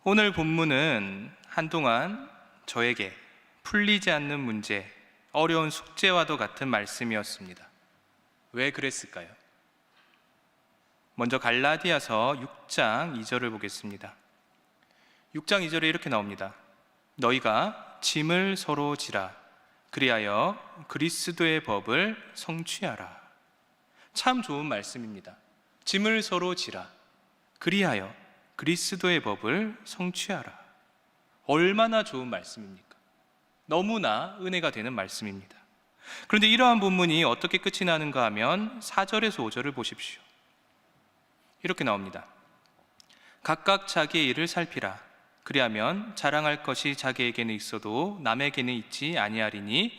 오늘 본문은 한동안 저에게 풀리지 않는 문제, 어려운 숙제와도 같은 말씀이었습니다. 왜 그랬을까요? 먼저 갈라디아서 6장 2절을 보겠습니다. 6장 2절에 이렇게 나옵니다. 너희가 짐을 서로 지라 그리하여 그리스도의 법을 성취하라. 참 좋은 말씀입니다. 짐을 서로 지라 그리하여 그리스도의 법을 성취하라. 얼마나 좋은 말씀입니까? 너무나 은혜가 되는 말씀입니다. 그런데 이러한 본문이 어떻게 끝이 나는가 하면 4절에서 5절을 보십시오. 이렇게 나옵니다. 각각 자기의 일을 살피라. 그리하면 자랑할 것이 자기에게는 있어도 남에게는 있지 아니하리니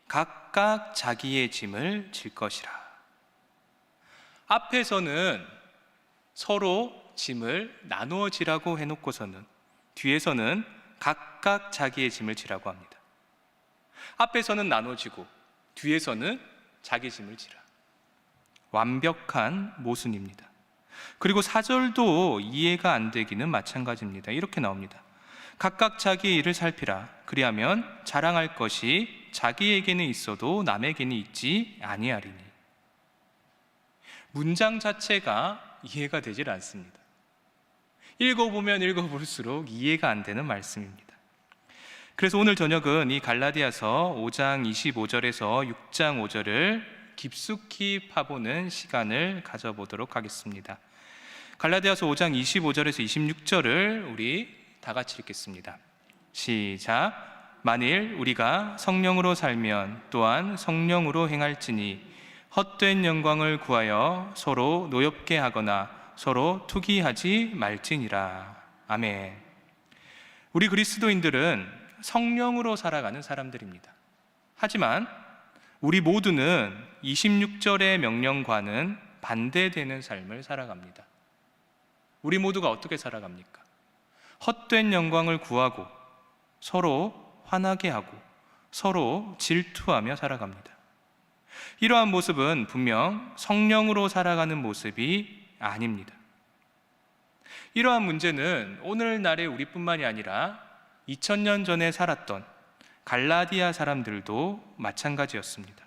각각 자기의 짐을 질 것이라. 앞에서는 서로 짐을 나누어 지라고 해놓고서는 뒤에서는 각각 자기의 짐을 지라고 합니다. 앞에서는 나눠지고 뒤에서는 자기 짐을 지라. 완벽한 모순입니다. 그리고 4절도 이해가 안 되기는 마찬가지입니다. 이렇게 나옵니다. 각각 자기의 일을 살피라. 그리하면 자랑할 것이 자기에게는 있어도 남에게는 있지 아니하리니. 문장 자체가 이해가 되질 않습니다. 읽어보면 읽어볼수록 이해가 안 되는 말씀입니다. 그래서 오늘 저녁은 이 갈라디아서 5장 25절에서 6장 5절을 깊숙이 파보는 시간을 가져보도록 하겠습니다. 갈라디아서 5장 25절에서 26절을 우리 다 같이 읽겠습니다. 시작. 만일 우리가 성령으로 살면 또한 성령으로 행할지니 헛된 영광을 구하여 서로 노엽게 하거나 서로 투기하지 말지니라. 아멘. 우리 그리스도인들은 성령으로 살아가는 사람들입니다. 하지만 우리 모두는 26절의 명령과는 반대되는 삶을 살아갑니다. 우리 모두가 어떻게 살아갑니까? 헛된 영광을 구하고 서로 화나게 하고 서로 질투하며 살아갑니다. 이러한 모습은 분명 성령으로 살아가는 모습이 아닙니다. 이러한 문제는 오늘날의 우리뿐만이 아니라 2000년 전에 살았던 갈라디아 사람들도 마찬가지였습니다.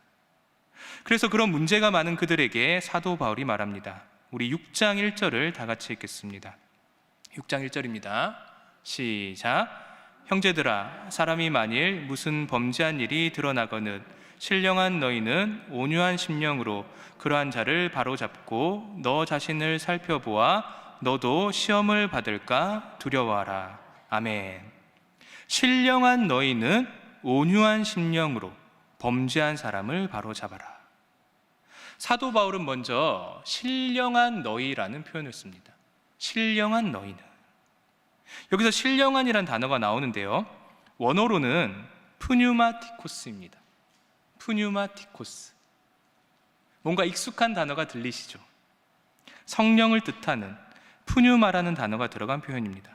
그래서 그런 문제가 많은 그들에게 사도 바울이 말합니다. 우리 6장 1절을 다 같이 읽겠습니다. 6장 1절입니다. 시작. 형제들아, 사람이 만일 무슨 범죄한 일이 드러나거든 신령한 너희는 온유한 심령으로 그러한 자를 바로잡고 너 자신을 살펴보아 너도 시험을 받을까 두려워하라. 아멘. 신령한 너희는 온유한 심령으로 범죄한 사람을 바로잡아라. 사도 바울은 먼저 신령한 너희라는 표현을 씁니다. 신령한 너희는. 여기서 신령한이란 단어가 나오는데요, 원어로는 푸뉴마티코스입니다. 푸뉴마티코스. 뭔가 익숙한 단어가 들리시죠? 성령을 뜻하는 푸뉴마라는 단어가 들어간 표현입니다.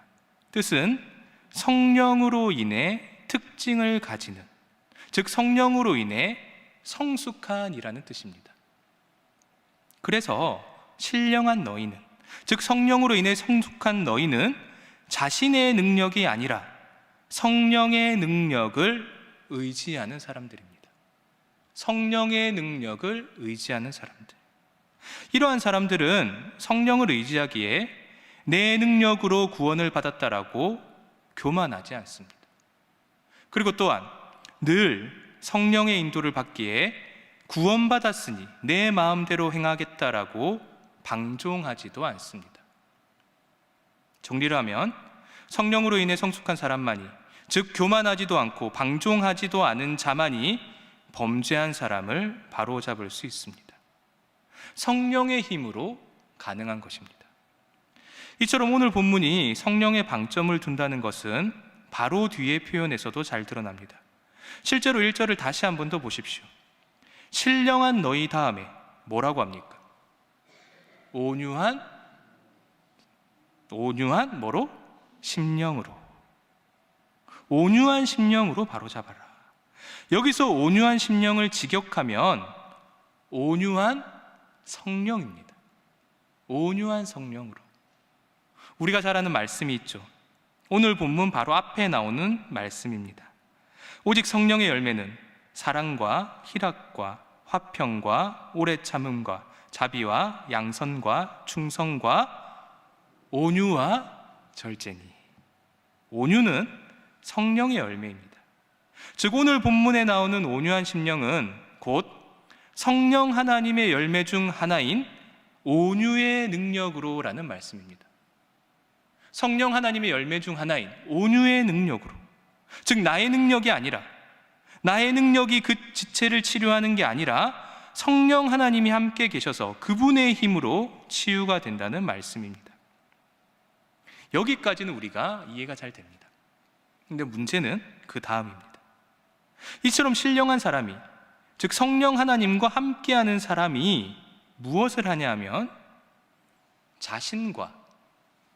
뜻은 성령으로 인해 특징을 가지는, 즉 성령으로 인해 성숙한이라는 뜻입니다. 그래서 신령한 너희는, 즉 성령으로 인해 성숙한 너희는 자신의 능력이 아니라 성령의 능력을 의지하는 사람들입니다. 성령의 능력을 의지하는 사람들. 이러한 사람들은 성령을 의지하기에 내 능력으로 구원을 받았다라고 교만하지 않습니다. 그리고 또한 늘 성령의 인도를 받기에 구원받았으니 내 마음대로 행하겠다라고 방종하지도 않습니다. 정리를 하면 성령으로 인해 성숙한 사람만이, 즉 교만하지도 않고 방종하지도 않은 자만이 범죄한 사람을 바로잡을 수 있습니다. 성령의 힘으로 가능한 것입니다. 이처럼 오늘 본문이 성령의 방점을 둔다는 것은 바로 뒤의 표현에서도 잘 드러납니다. 실제로 1절을 다시 한 번 더 보십시오. 신령한 너희 다음에 뭐라고 합니까? 온유한 뭐로? 심령으로. 온유한 심령으로 바로잡아라. 여기서 온유한 심령을 직역하면 온유한 성령입니다. 온유한 성령으로. 우리가 잘 아는 말씀이 있죠. 오늘 본문 바로 앞에 나오는 말씀입니다. 오직 성령의 열매는 사랑과 희락과 화평과 오래 참음과 자비와 양선과 충성과 온유와 절제니. 온유는 성령의 열매입니다. 즉 오늘 본문에 나오는 온유한 심령은 곧 성령 하나님의 열매 중 하나인 온유의 능력으로 라는 말씀입니다. 성령 하나님의 열매 중 하나인 온유의 능력으로, 즉 나의 능력이 아니라, 나의 능력이 그 지체를 치료하는 게 아니라 성령 하나님이 함께 계셔서 그분의 힘으로 치유가 된다는 말씀입니다. 여기까지는 우리가 이해가 잘 됩니다. 근데 문제는 그 다음입니다. 이처럼 신령한 사람이, 즉 성령 하나님과 함께하는 사람이 무엇을 하냐 하면 자신과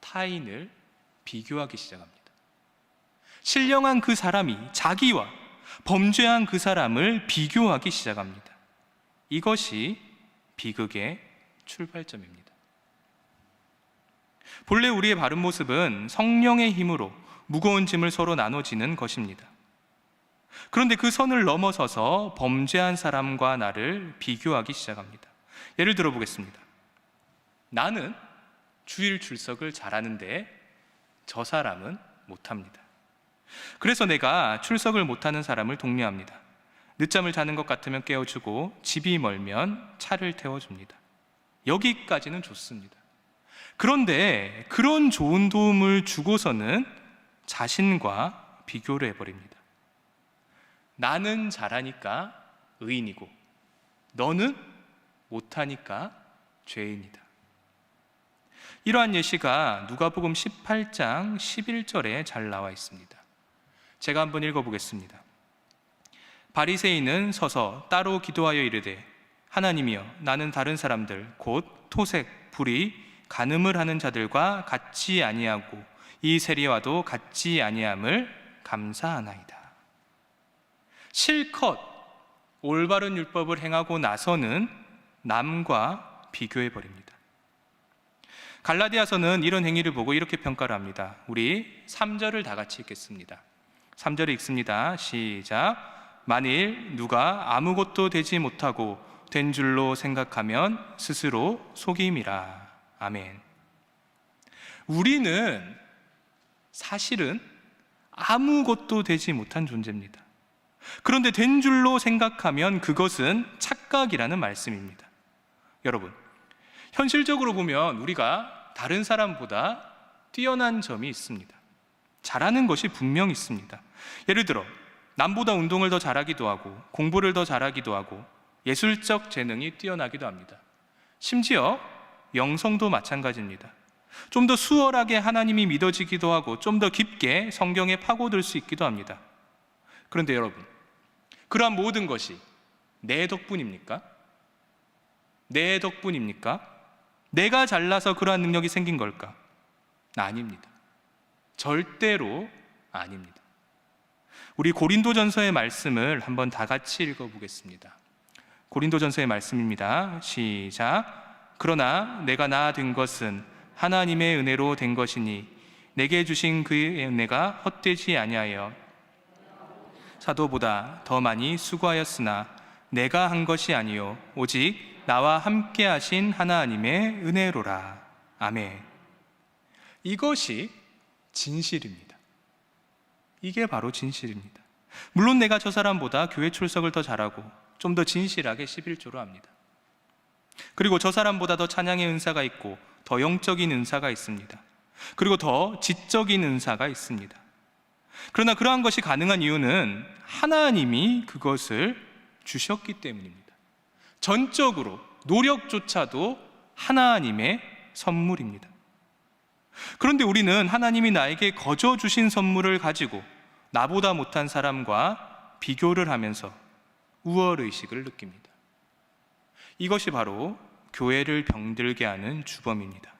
타인을 비교하기 시작합니다. 신령한 그 사람이 자기와 범죄한 그 사람을 비교하기 시작합니다. 이것이 비극의 출발점입니다. 본래 우리의 바른 모습은 성령의 힘으로 무거운 짐을 서로 나눠지는 것입니다. 그런데 그 선을 넘어서서 범죄한 사람과 나를 비교하기 시작합니다. 예를 들어 보겠습니다. 나는 주일 출석을 잘하는데 저 사람은 못합니다. 그래서 내가 출석을 못하는 사람을 독려합니다. 늦잠을 자는 것 같으면 깨워주고 집이 멀면 차를 태워줍니다. 여기까지는 좋습니다. 그런데 그런 좋은 도움을 주고서는 자신과 비교를 해버립니다. 나는 잘하니까 의인이고 너는 못하니까 죄인이다. 이러한 예시가 누가복음 18장 11절에 잘 나와 있습니다. 제가 한번 읽어보겠습니다. 바리새인은 서서 따로 기도하여 이르되 하나님이여, 나는 다른 사람들 곧 토색, 불의, 간음을 하는 자들과 같지 아니하고 이 세리와도 같지 아니함을 감사하나이다. 실컷 올바른 율법을 행하고 나서는 남과 비교해버립니다. 갈라디아서는 이런 행위를 보고 이렇게 평가를 합니다. 우리 3절을 다 같이 읽겠습니다. 3절을 읽습니다. 시작. 만일 누가 아무것도 되지 못하고 된 줄로 생각하면 스스로 속임이라. 아멘. 우리는 사실은 아무것도 되지 못한 존재입니다. 그런데 된 줄로 생각하면 그것은 착각이라는 말씀입니다. 여러분, 현실적으로 보면 우리가 다른 사람보다 뛰어난 점이 있습니다. 잘하는 것이 분명 있습니다. 예를 들어 남보다 운동을 더 잘하기도 하고 공부를 더 잘하기도 하고 예술적 재능이 뛰어나기도 합니다. 심지어 영성도 마찬가지입니다. 좀 더 수월하게 하나님이 믿어지기도 하고 좀 더 깊게 성경에 파고들 수 있기도 합니다. 그런데 여러분, 그러한 모든 것이 내 덕분입니까? 내 덕분입니까? 내가 잘나서 그러한 능력이 생긴 걸까? 아닙니다. 절대로 아닙니다. 우리 고린도전서의 말씀을 한번 다 같이 읽어보겠습니다. 고린도전서의 말씀입니다. 시작. 그러나 내가 나 된 것은 하나님의 은혜로 된 것이니 내게 주신 그의 은혜가 헛되지 아니하여 사도보다 더 많이 수고하였으나 내가 한 것이 아니요 오직 나와 함께 하신 하나님의 은혜로라. 아멘. 이것이 진실입니다. 이게 바로 진실입니다. 물론 내가 저 사람보다 교회 출석을 더 잘하고 좀 더 진실하게 11조로 합니다. 그리고 저 사람보다 더 찬양의 은사가 있고 더 영적인 은사가 있습니다. 그리고 더 지적인 은사가 있습니다. 그러나 그러한 것이 가능한 이유는 하나님이 그것을 주셨기 때문입니다. 전적으로 노력조차도 하나님의 선물입니다. 그런데 우리는 하나님이 나에게 거저 주신 선물을 가지고 나보다 못한 사람과 비교를 하면서 우월의식을 느낍니다. 이것이 바로 교회를 병들게 하는 주범입니다.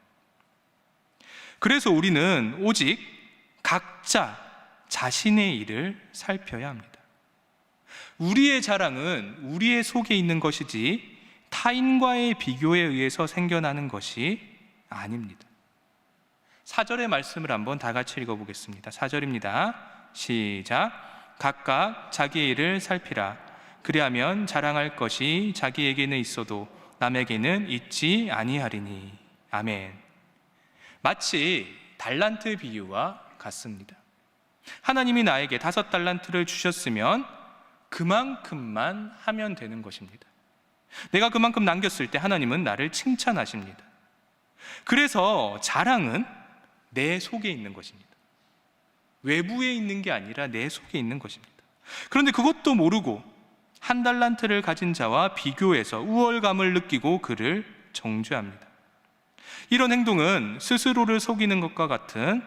그래서 우리는 오직 각자 자신의 일을 살펴야 합니다. 우리의 자랑은 우리의 속에 있는 것이지 타인과의 비교에 의해서 생겨나는 것이 아닙니다. 4절의 말씀을 한번 다 같이 읽어보겠습니다. 4절입니다. 시작. 각각 자기의 일을 살피라. 그리하면 자랑할 것이 자기에게는 있어도 남에게는 있지 아니하리니. 아멘. 마치 달란트 비유와 같습니다. 하나님이 나에게 5달란트를 주셨으면 그만큼만 하면 되는 것입니다. 내가 그만큼 남겼을 때 하나님은 나를 칭찬하십니다. 그래서 자랑은 내 속에 있는 것입니다. 외부에 있는 게 아니라 내 속에 있는 것입니다. 그런데 그것도 모르고 1달란트를 가진 자와 비교해서 우월감을 느끼고 그를 정죄합니다. 이런 행동은 스스로를 속이는 것과 같은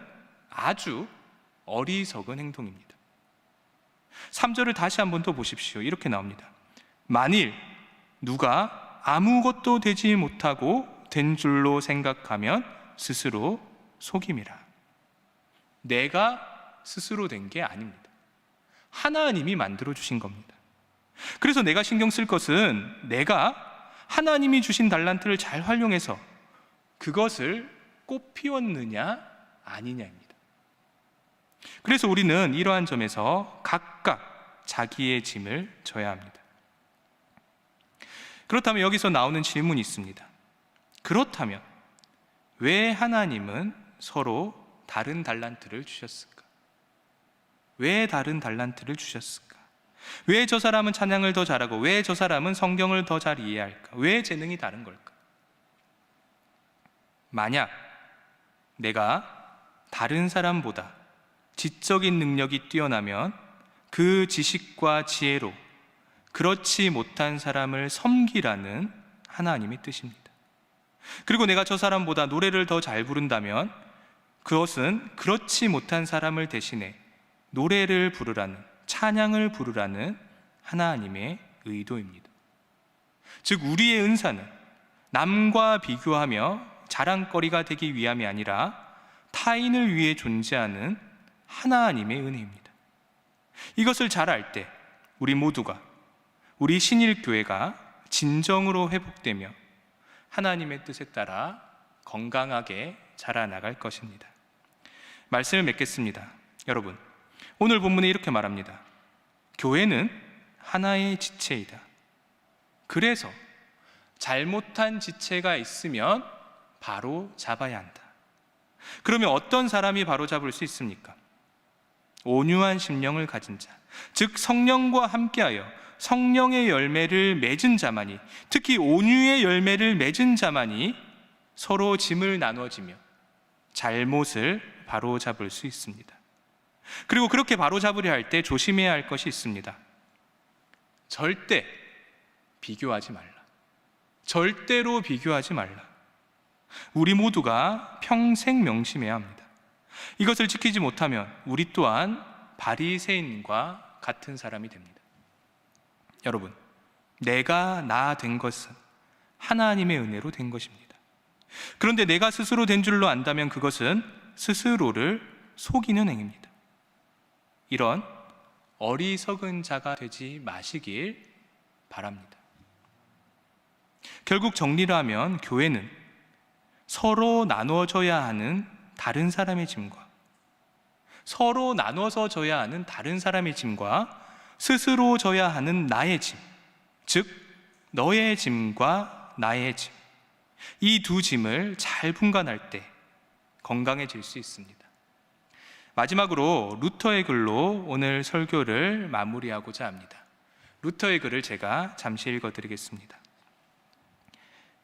아주 어리석은 행동입니다. 3절을 다시 한번 더 보십시오. 이렇게 나옵니다. 만일 누가 아무것도 되지 못하고 된 줄로 생각하면 스스로 속임이라. 내가 스스로 된 게 아닙니다. 하나님이 만들어 주신 겁니다. 그래서 내가 신경 쓸 것은 내가 하나님이 주신 달란트를 잘 활용해서 그것을 꽃 피웠느냐 아니냐입니다. 그래서 우리는 이러한 점에서 각각 자기의 짐을 져야 합니다. 그렇다면 여기서 나오는 질문이 있습니다. 그렇다면 왜 하나님은 서로 다른 달란트를 주셨을까? 왜 다른 달란트를 주셨을까? 왜 저 사람은 찬양을 더 잘하고 왜 저 사람은 성경을 더 잘 이해할까? 왜 재능이 다른 걸까? 만약 내가 다른 사람보다 지적인 능력이 뛰어나면 그 지식과 지혜로 그렇지 못한 사람을 섬기라는 하나님의 뜻입니다. 그리고 내가 저 사람보다 노래를 더 잘 부른다면 그것은 그렇지 못한 사람을 대신해 노래를 부르라는, 찬양을 부르라는 하나님의 의도입니다. 즉 우리의 은사는 남과 비교하며 자랑거리가 되기 위함이 아니라 타인을 위해 존재하는 하나님의 은혜입니다. 이것을 잘 알 때 우리 모두가, 우리 신일교회가 진정으로 회복되며 하나님의 뜻에 따라 건강하게 자라나갈 것입니다. 말씀을 맺겠습니다. 여러분, 오늘 본문에 이렇게 말합니다. 교회는 하나의 지체이다. 그래서 잘못한 지체가 있으면 바로 잡아야 한다. 그러면 어떤 사람이 바로 잡을 수 있습니까? 온유한 심령을 가진 자, 즉 성령과 함께하여 성령의 열매를 맺은 자만이, 특히 온유의 열매를 맺은 자만이 서로 짐을 나눠지며 잘못을 바로잡을 수 있습니다. 그리고 그렇게 바로잡으려 할 때 조심해야 할 것이 있습니다. 절대 비교하지 말라. 절대로 비교하지 말라. 우리 모두가 평생 명심해야 합니다. 이것을 지키지 못하면 우리 또한 바리새인과 같은 사람이 됩니다. 여러분, 내가 나 된 것은 하나님의 은혜로 된 것입니다. 그런데 내가 스스로 된 줄로 안다면 그것은 스스로를 속이는 행위입니다. 이런 어리석은 자가 되지 마시길 바랍니다. 결국 정리를 하면 교회는 서로 나눠져야 하는 다른 사람의 짐과, 서로 나눠서 져야 하는 다른 사람의 짐과 스스로 져야 하는 나의 짐, 즉 너의 짐과 나의 짐, 이 두 짐을 잘 분간할 때 건강해질 수 있습니다. 마지막으로 루터의 글로 오늘 설교를 마무리하고자 합니다. 루터의 글을 제가 잠시 읽어드리겠습니다.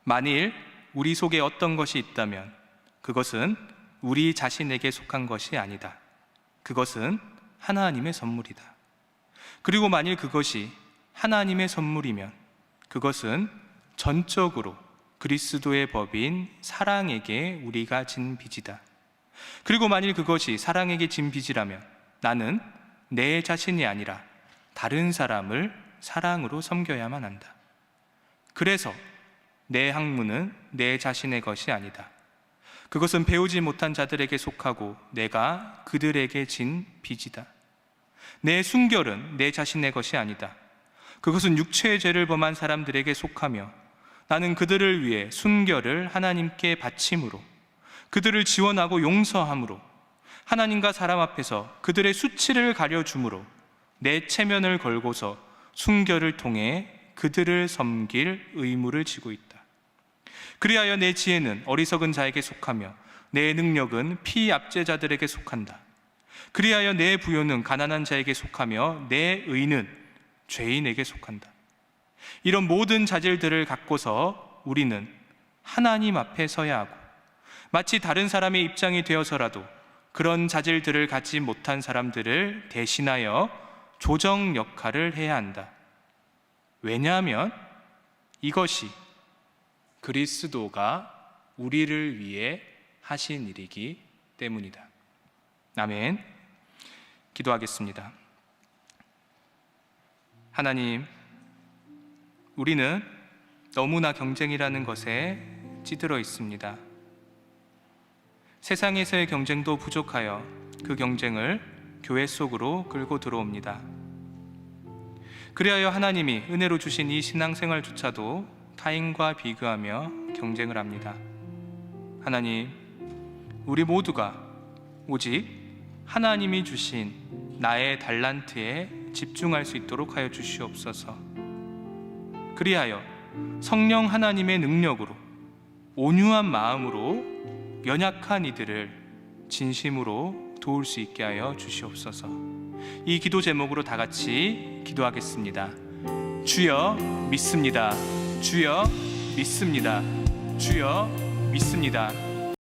만일 우리 속에 어떤 것이 있다면 그것은 우리 자신에게 속한 것이 아니다. 그것은 하나님의 선물이다. 그리고 만일 그것이 하나님의 선물이면 그것은 전적으로 그리스도의 법인 사랑에게 우리가 진 빚이다. 그리고 만일 그것이 사랑에게 진 빚이라면 나는 내 자신이 아니라 다른 사람을 사랑으로 섬겨야만 한다. 그래서 내 학문은 내 자신의 것이 아니다. 그것은 배우지 못한 자들에게 속하고 내가 그들에게 진 빚이다. 내 순결은 내 자신의 것이 아니다. 그것은 육체의 죄를 범한 사람들에게 속하며 나는 그들을 위해 순결을 하나님께 바침으로 그들을 지원하고 용서함으로, 하나님과 사람 앞에서 그들의 수치를 가려줌으로 내 체면을 걸고서 순결을 통해 그들을 섬길 의무를 지고 있다. 그리하여 내 지혜는 어리석은 자에게 속하며 내 능력은 피압제자들에게 속한다. 그리하여 내 부요는 가난한 자에게 속하며 내 의는 죄인에게 속한다. 이런 모든 자질들을 갖고서 우리는 하나님 앞에 서야 하고, 마치 다른 사람의 입장이 되어서라도 그런 자질들을 갖지 못한 사람들을 대신하여 조정 역할을 해야 한다. 왜냐하면 이것이 그리스도가 우리를 위해 하신 일이기 때문이다. 아멘. 기도하겠습니다. 하나님, 우리는 너무나 경쟁이라는 것에 찌들어 있습니다. 세상에서의 경쟁도 부족하여 그 경쟁을 교회 속으로 끌고 들어옵니다. 그리하여 하나님이 은혜로 주신 이 신앙생활조차도 타인과 비교하며 경쟁을 합니다. 하나님, 우리 모두가 오직 하나님이 주신 나의 달란트에 집중할 수 있도록 하여 주시옵소서. 그리하여 성령 하나님의 능력으로 온유한 마음으로 연약한 이들을 진심으로 도울 수 있게 하여 주시옵소서. 이 기도 제목으로 다 같이 기도하겠습니다. 주여 믿습니다. 주여 믿습니다. 주여 믿습니다.